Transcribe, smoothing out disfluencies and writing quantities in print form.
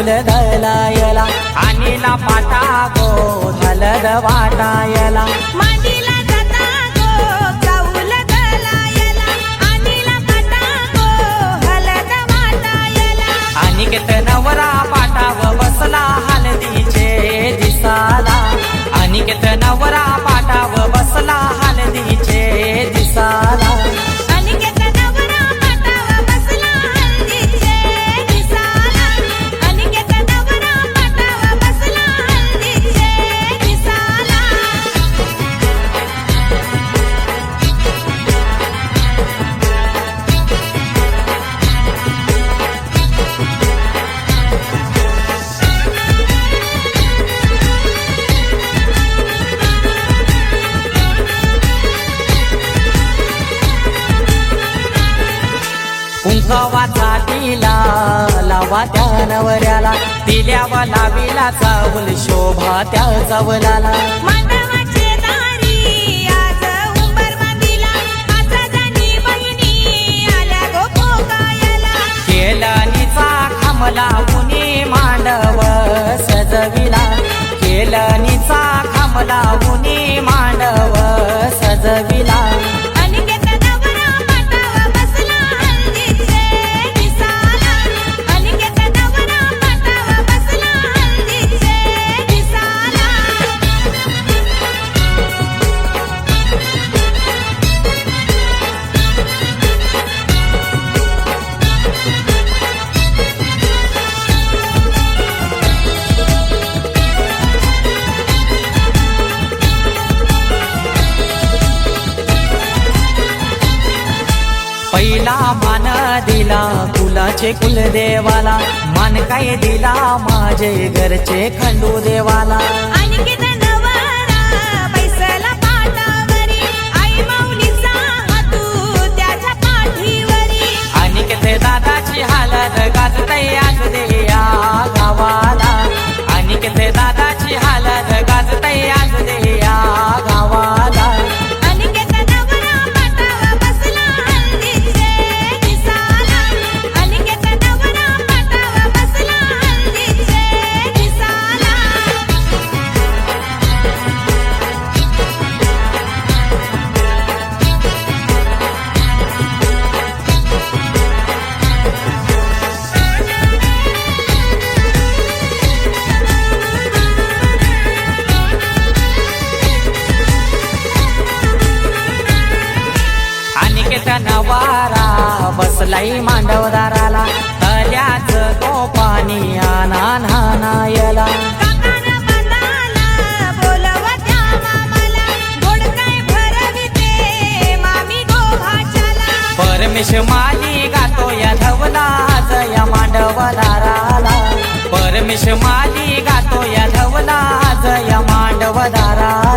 चाऊल दलायला आणीला पाटा गो हलद वाटायला मांडीला जाता गो चाऊल दलायला आणीला पाटा गो हलद वाटायला अनिकेत नवरा पाटाव बसला हलदीचे दिसाला अनिकेत नवरा पाटाव बसला हलदीचे दिसाला अनिकेत नवरा पाटाव बसला हळदीचे दिसाला अनिकेत नवरा पाटाव बसला हळदीचे दिसाला कुंकवाचा टिला लावा त्या नवऱ्याला दिल्यावा लावीला चावल शोभा त्या चावलाला मांडवाचे दारी आज उंबर बांधिला आता जाणी बहिणी आल्या गो पोकायला केलनीचा खांबला उनी मांडव सजविला केलनीचा खांबला उनी मांडव सजविला अनिकेत नवरा पाटाव बसला हळदीचे दिसाला अनिकेत नवरा पाटाव बसला हळदीचे दिसाला पहिला मान दिला कुलाचे कुलदेवाला मान काय दिला माझे घरचे खंडू देवाला अनिकेत नवरा बैसला पाटावरी आई माऊलीचा हातू त्याच्या पाठीवरी अनिकेत दादाची हालत गाजतय आज दे या गावाला अनिकेत दादाची हालत गाजतय आज दे या गावाला अनिकेत नवरा पाटाव बसला हळदीचे दिसाला अनिकेत नवरा पाटाव बसला हळदीचे दिसाला अनिकेत नवारा बसलाई मांडवदाराला तल्याच तो पाणी आना नानायला काकान बांधाला बोलवत्या मामाला गोड काय भरविते मामी गो भाच्याला परमेश माली गातो या धवला या मांडवदाराला परमेश माली गातो या धवला या मांडवदाराला